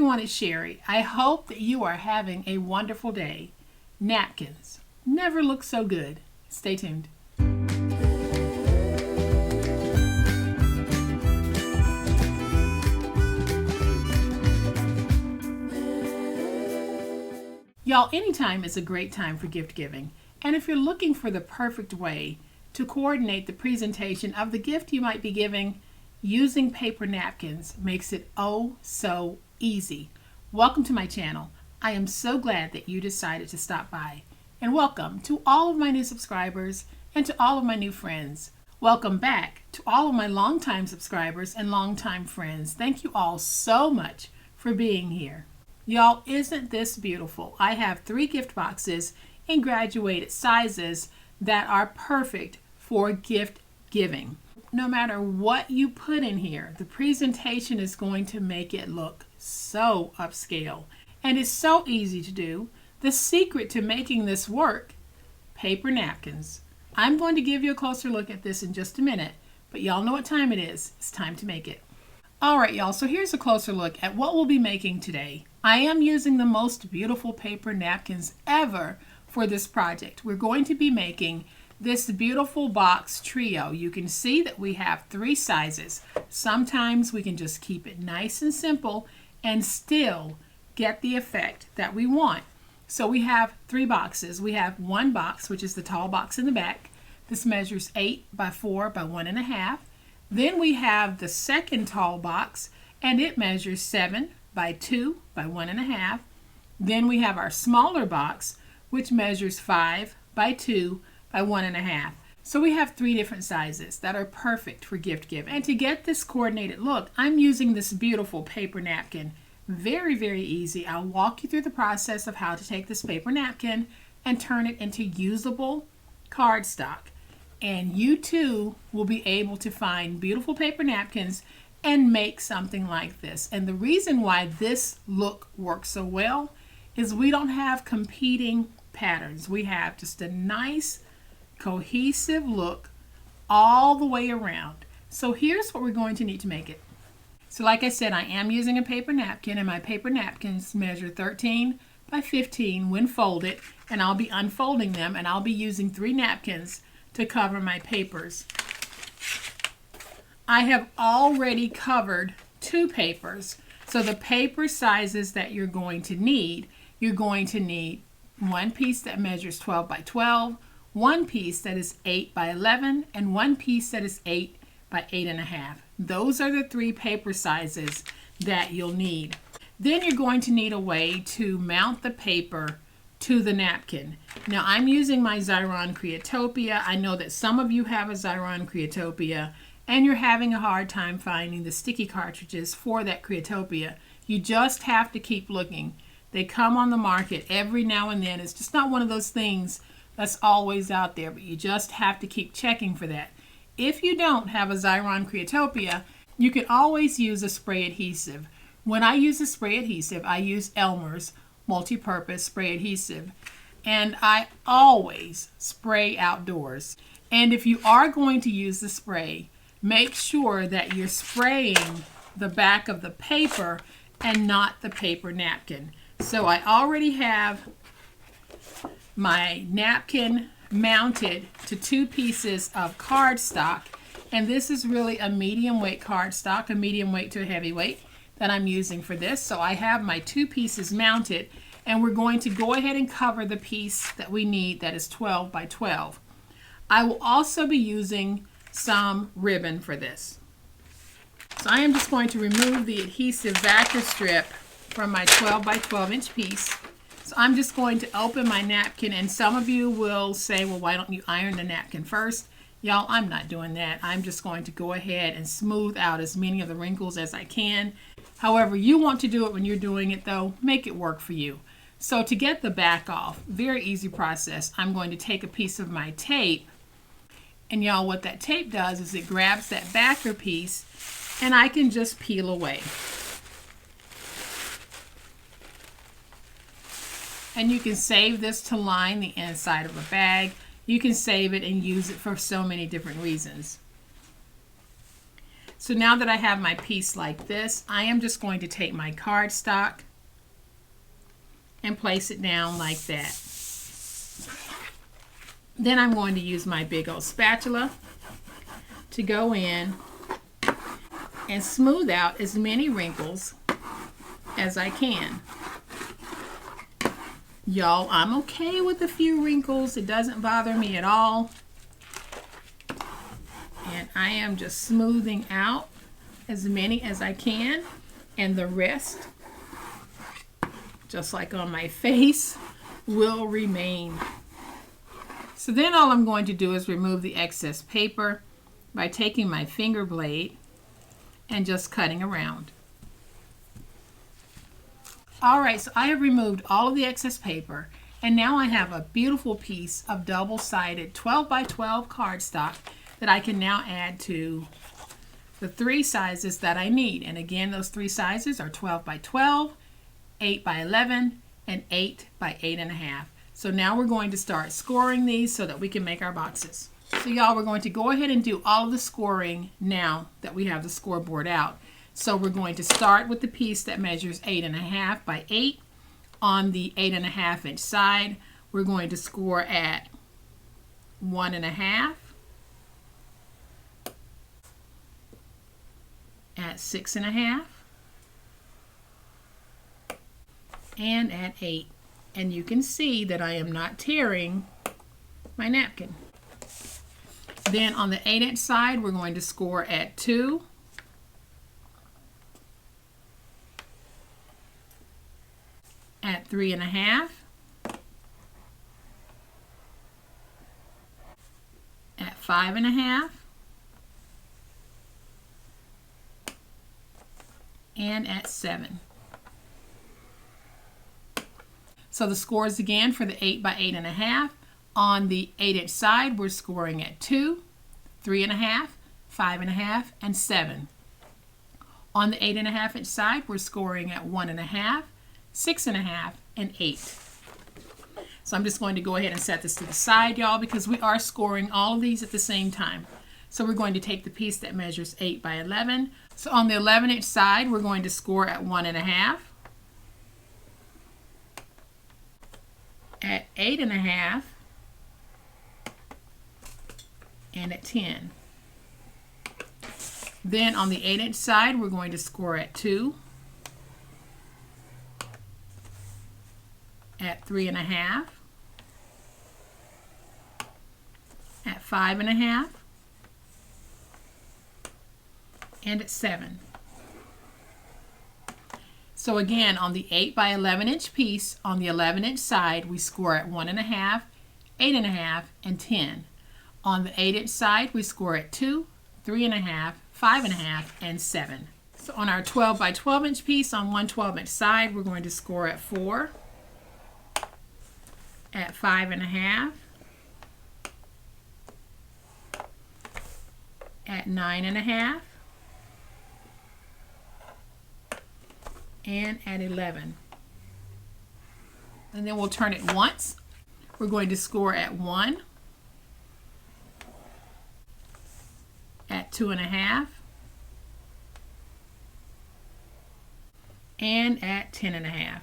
everyone, it's Sherry. I hope that you are having a wonderful day. Napkins never look so good. Stay tuned. Y'all, anytime is a great time for gift giving. And if you're looking for the perfect way to coordinate the presentation of the gift you might be giving, using paper napkins makes it oh so easy. Welcome to my channel. I am so glad that you decided to stop by. And welcome to all of my new subscribers and to all of my new friends. Welcome back to all of my longtime subscribers and longtime friends. Thank you all so much for being here. Y'all, isn't this beautiful? I have 3 gift boxes in graduated sizes that are perfect for gift giving. No matter what you put in here, the presentation is going to make it look so upscale. And it's so easy to do. The secret to making this work, paper napkins. I'm going to give you a closer look at this in just a minute, but y'all know what time it is. It's time to make it. Alright y'all, so here's a closer look at what we'll be making today. I am using the most beautiful paper napkins ever for this project. We're going to be making this beautiful box trio. You can see that we have 3 sizes. Sometimes we can just keep it nice and simple and still get the effect that we want. So we have 3 boxes. We have one box, which is the tall box in the back. This measures 8 by 4 by 1.5. Then we have the second tall box, and it measures 7 by 2 by 1.5. Then we have our smaller box, which measures 5 by 2 by 1.5. So we have 3 different sizes that are perfect for gift giving. And to get this coordinated look, I'm using this beautiful paper napkin. Very, very easy. I'll walk you through the process of how to take this paper napkin and turn it into usable cardstock. And you too will be able to find beautiful paper napkins and make something like this. And the reason why this look works so well is we don't have competing patterns. We have just a nice cohesive look all the way around. So here's what we're going to need to make it. So like I said, I am using a paper napkin, and my paper napkins measure 13 by 15 when folded, and I'll be unfolding them, and I'll be using 3 napkins to cover my papers. I have already covered 2 papers. So the paper sizes that you're going to need one piece that measures 12 by 12, one piece that is 8 by 11, and one piece that is 8 by 8.5. Those are the 3 paper sizes that you'll need. Then you're going to need a way to mount the paper to the napkin. Now I'm using my Xyron Creatopia. I know that some of you have a Xyron Creatopia and you're having a hard time finding the sticky cartridges for that Creatopia. You just have to keep looking. They come on the market every now and then. It's just not one of those things that's always out there, but you just have to keep checking for that. If you don't have a Xyron Creatopia, you can always use a spray adhesive. When I use a spray adhesive, I use Elmer's multi-purpose spray adhesive, and I always spray outdoors. And if you are going to use the spray, make sure that you're spraying the back of the paper and not the paper napkin. So I already have my napkin mounted to 2 pieces of cardstock, and this is really a medium weight cardstock, a medium weight to a heavy weight that I'm using for this. So I have my 2 pieces mounted, and we're going to go ahead and cover the piece that we need that is 12 by 12. I will also be using some ribbon for this. So I am just going to remove the adhesive backer strip from my 12 by 12 inch piece. So I'm just going to open my napkin, and some of you will say, well, why don't you iron the napkin first? Y'all, I'm not doing that. I'm just going to go ahead and smooth out as many of the wrinkles as I can. However you want to do it when you're doing it though, make it work for you. So to get the back off, very easy process. I'm going to take a piece of my tape, and y'all, what that tape does is it grabs that backer piece and I can just peel away. And you can save this to line the inside of a bag. You can save it and use it for so many different reasons. So So now that I have my piece like this, I am just going to take my cardstock and place it down like that. Then I'm going to use my big old spatula to go in and smooth out as many wrinkles as I can. Y'all, I'm okay with a few wrinkles. It doesn't bother me at all. And I am just smoothing out as many as I can, and the rest, just like on my face, will remain. So then all I'm going to do is remove the excess paper by taking my finger blade and just cutting around. Alright, so I have removed all of the excess paper, and now I have a beautiful piece of double-sided 12 by 12 cardstock that I can now add to the 3 sizes that I need. And again, those 3 sizes are 12 by 12, 8 by 11, and 8 by 8.5. So now we're going to start scoring these so that we can make our boxes. So y'all, we're going to go ahead and do all of the scoring now that we have the scoreboard out. So we're going to start with the piece that measures 8.5 by 8. On the 8.5 inch side, we're going to score at 1.5, at 6.5, and at 8. And you can see that I am not tearing my napkin. Then on the 8 inch side, we're going to score at 2, at 3.5, at 5.5, and at 7. So the scores again for the 8 by 8.5. On the 8 inch side, we're scoring at 2, 3.5, 5.5, and 7. On the 8.5 inch side, we're scoring at 1.5, 6.5, and 8. So I'm just going to go ahead and set this to the side, y'all, because we are scoring all of these at the same time. So we're going to take the piece that measures 8 by 11. So on the 11 inch side, we're going to score at 1.5, at 8.5, and at 10. Then on the 8 inch side, we're going to score at 2, at 3.5, at 5.5, and at 7. So again, on the 8 by 11 inch piece, on the 11 inch side, we score at 1.5, 8.5, and 10. On the 8 inch side, we score at 2, 3.5, 5.5, and 7. So on our 12 by 12 inch piece, on one 12 inch side, we're going to score at 4, at 5.5, at 9.5, and at 11. And then we'll turn it once. We're going to score at 1, at 2.5, and at 10.5.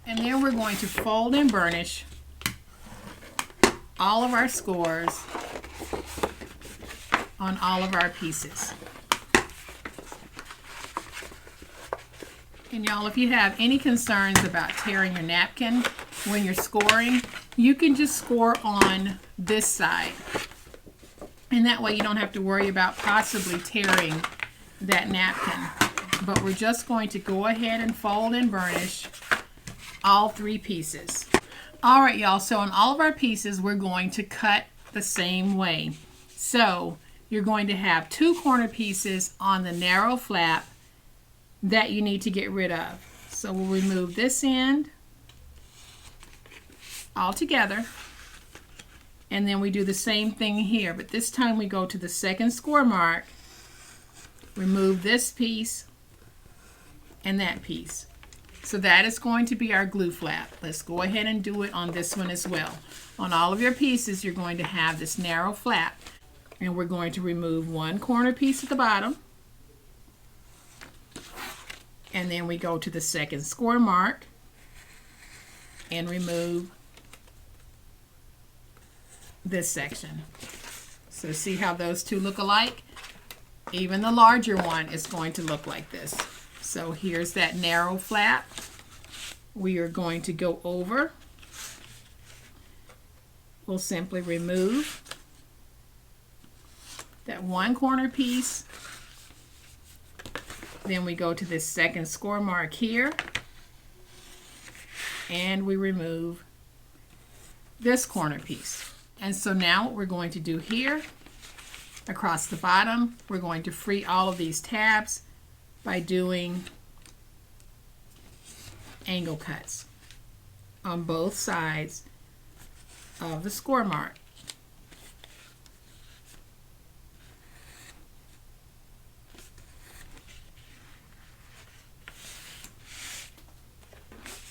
And then we're going to fold and burnish all of our scores on all of our pieces. And y'all, if you have any concerns about tearing your napkin when you're scoring, you can just score on this side. And that way you don't have to worry about possibly tearing that napkin. But we're just going to go ahead and fold and burnish all 3 pieces. All right, y'all, so on all of our pieces, we're going to cut the same way. So you're going to have 2 corner pieces on the narrow flap that you need to get rid of. So we'll remove this end all together, and then we do the same thing here, but this time we go to the second score mark, remove this piece and that piece. So that is going to be our glue flap. Let's go ahead and do it on this one as well. On all of your pieces, you're going to have this narrow flap. And we're going to remove one corner piece at the bottom. And then we go to the second score mark and remove this section. So see how those two look alike? Even the larger one is going to look like this. So here's that narrow flap. We are going to go over. We'll simply remove that one corner piece. Then we go to this second score mark here, and we remove this corner piece. And so now what we're going to do here, across the bottom, we're going to free all of these tabs by doing angle cuts on both sides of the score mark.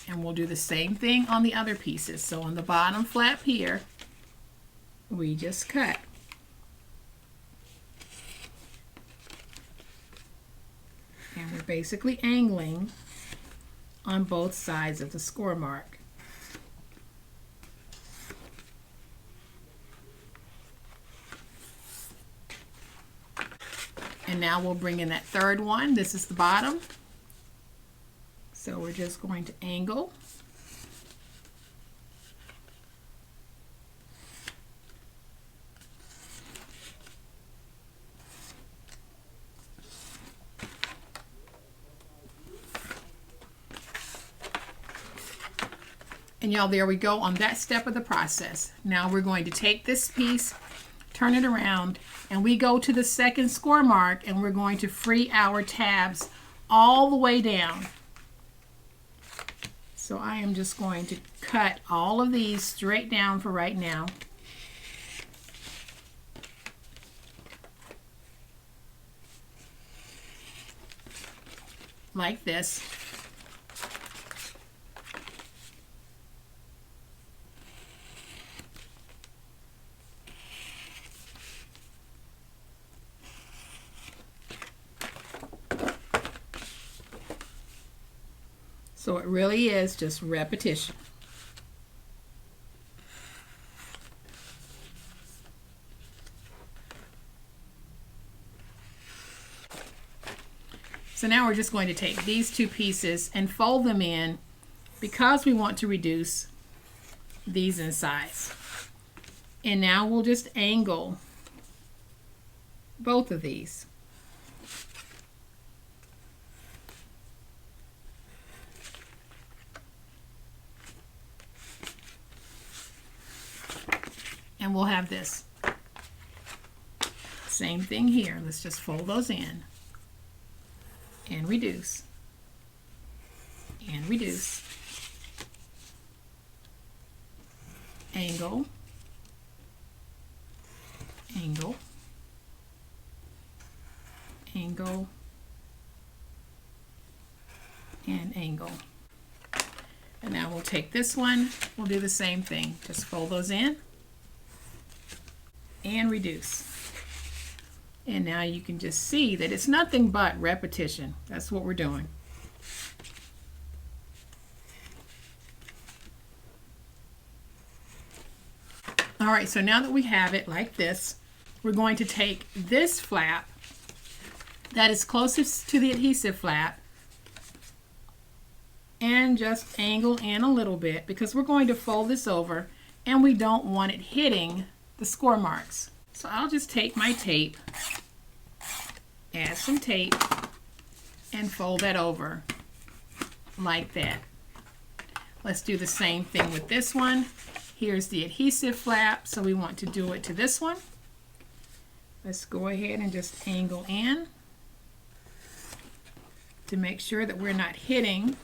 And we'll do the same thing on the other pieces. So on the bottom flap here, we just cut. And we're basically angling on both sides of the score mark. And now we'll bring in that third one. This is the bottom. So we're just going to angle. And y'all, there we go on that step of the process. Now we're going to take this piece, turn it around, and we go to the second score mark, and we're going to free our tabs all the way down. So I am just going to cut all of these straight down for right now. Like this. So it really is just repetition. So now we're just going to take these two pieces and fold them in because we want to reduce these in size. And now we'll just angle both of these. And we'll have this. Same thing here. Let's just fold those in and reduce and reduce. Angle, angle, angle, and angle. And now we'll take this one. We'll do the same thing. Just fold those in and reduce. And now you can just see that it's nothing but repetition. That's what we're doing. All right, so now that we have it like this, we're going to take this flap that is closest to the adhesive flap and just angle in a little bit because we're going to fold this over and we don't want it hitting the score marks. So I'll just take my tape, add some tape, and fold that over like that. Let's do the same thing with this one. Here's the adhesive flap, so we want to do it to this one. Let's go ahead and just angle in to make sure that we're not hitting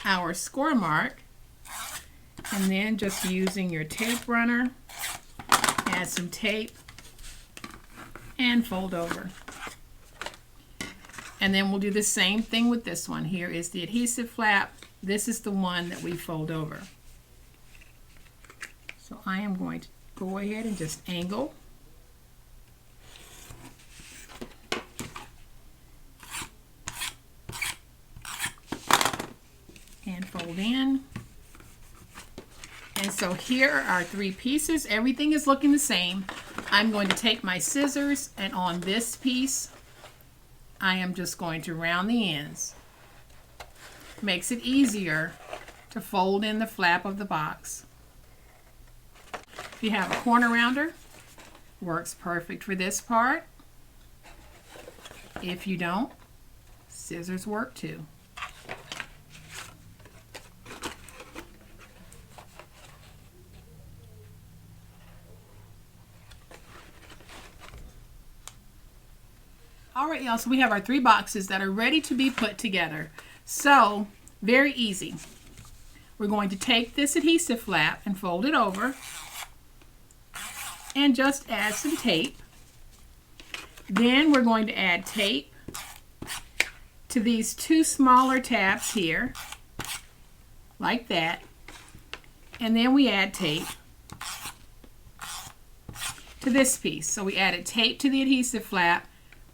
our score mark. And then just using your tape runner, add some tape and fold over. And then we'll do the same thing with this one. Here is the adhesive flap. This is the one that we fold over. So I am going to go ahead and just angle fold in. And so here are our 3 pieces. Everything is looking the same. I'm going to take my scissors, and on this piece, I am just going to round the ends. Makes it easier to fold in the flap of the box. If you have a corner rounder, works perfect for this part. If you don't, scissors work too. Alright y'all, so we have our 3 boxes that are ready to be put together. So, very easy. We're going to take this adhesive flap and fold it over and just add some tape. Then we're going to add tape to these 2 smaller tabs here, like that. And then we add tape to this piece. So we added tape to the adhesive flap,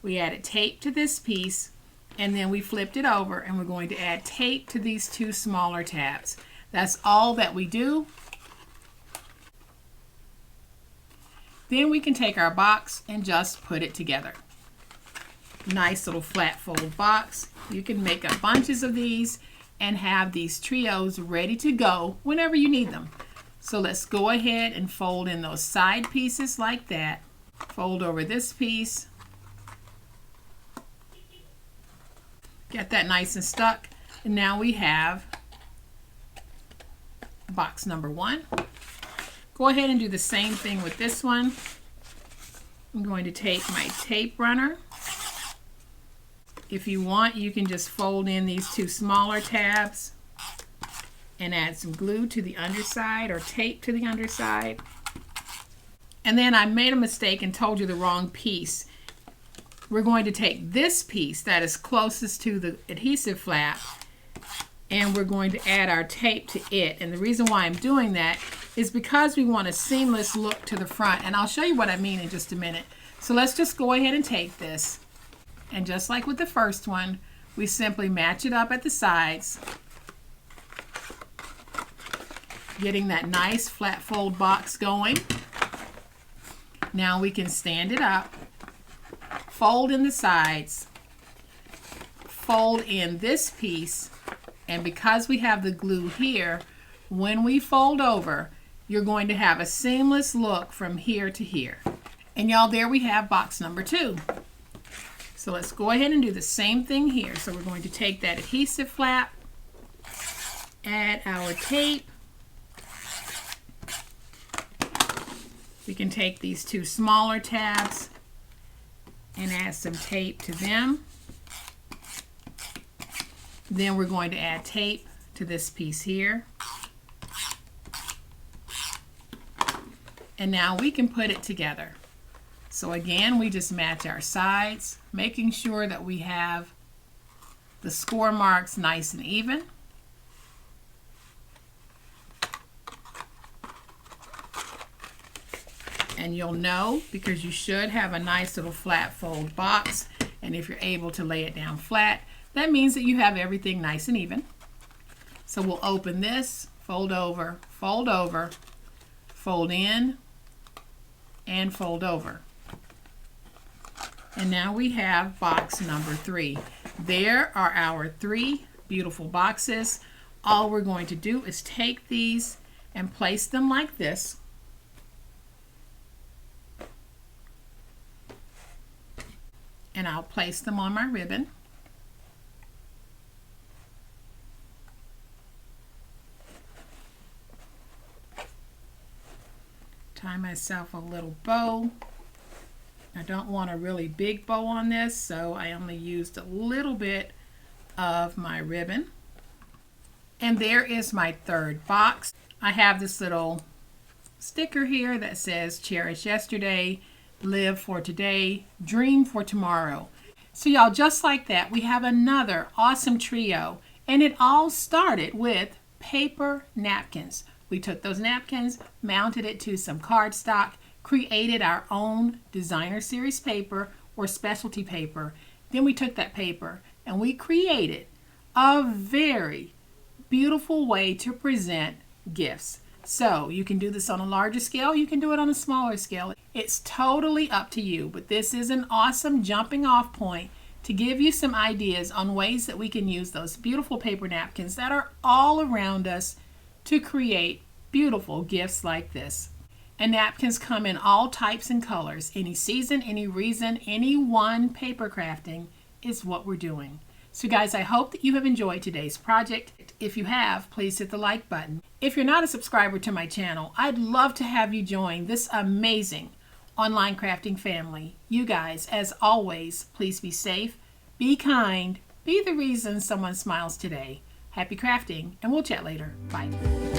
we added tape to this piece, and then we flipped it over, and we're going to add tape to these 2 smaller tabs. That's all that we do. Then we can take our box and just put it together. Nice little flat fold box. You can make up bunches of these and have these trios ready to go whenever you need them. So let's go ahead and fold in those side pieces like that. Fold over this piece. Get that nice and stuck. And now we have box number 1. Go ahead and do the same thing with this one. I'm going to take my tape runner. If you want, you can just fold in these 2 smaller tabs and add some glue to the underside or tape to the underside. And then I made a mistake and told you the wrong piece. We're going to take this piece that is closest to the adhesive flap, and we're going to add our tape to it. And the reason why I'm doing that is because we want a seamless look to the front, and I'll show you what I mean in just a minute. So let's just go ahead and take this, and just like with the first one, we simply match it up at the sides, getting that nice flat fold box going. Now we can stand it up, fold in the sides, fold in this piece, and because we have the glue here, when we fold over, you're going to have a seamless look from here to here. And y'all, there we have box number 2. So let's go ahead and do the same thing here. So we're going to take that adhesive flap, add our tape. We can take these 2 smaller tabs and add some tape to them. Then we're going to add tape to this piece here. And now we can put it together. So again, we just match our sides, making sure that we have the score marks nice and even. And you'll know because you should have a nice little flat fold box, and if you're able to lay it down flat, that means that you have everything nice and even. So we'll open this, fold over, fold in, and fold over. And now we have box number 3. There are our 3 beautiful boxes. All we're going to do is take these and place them like this. And I'll place them on my ribbon. Tie myself a little bow. I don't want a really big bow on this, so I only used a little bit of my ribbon. And there is my 3rd box. I have this little sticker here that says cherish yesterday, live for today, dream for tomorrow. So y'all, just like that, we have another awesome trio, and it all started with paper napkins. We took those napkins, mounted it to some cardstock, created our own designer series paper or specialty paper. Then we took that paper and we created a very beautiful way to present gifts. So you can do this on a larger scale, you can do it on a smaller scale. It's totally up to you, but this is an awesome jumping off point to give you some ideas on ways that we can use those beautiful paper napkins that are all around us to create beautiful gifts like this. And napkins come in all types and colors. Any season, any reason, any one paper crafting is what we're doing. So guys, I hope that you have enjoyed today's project. If you have, please hit the like button. If you're not a subscriber to my channel, I'd love to have you join this amazing online crafting family. You guys, as always, please be safe, be kind, be the reason someone smiles today. Happy crafting, and we'll chat later. Bye.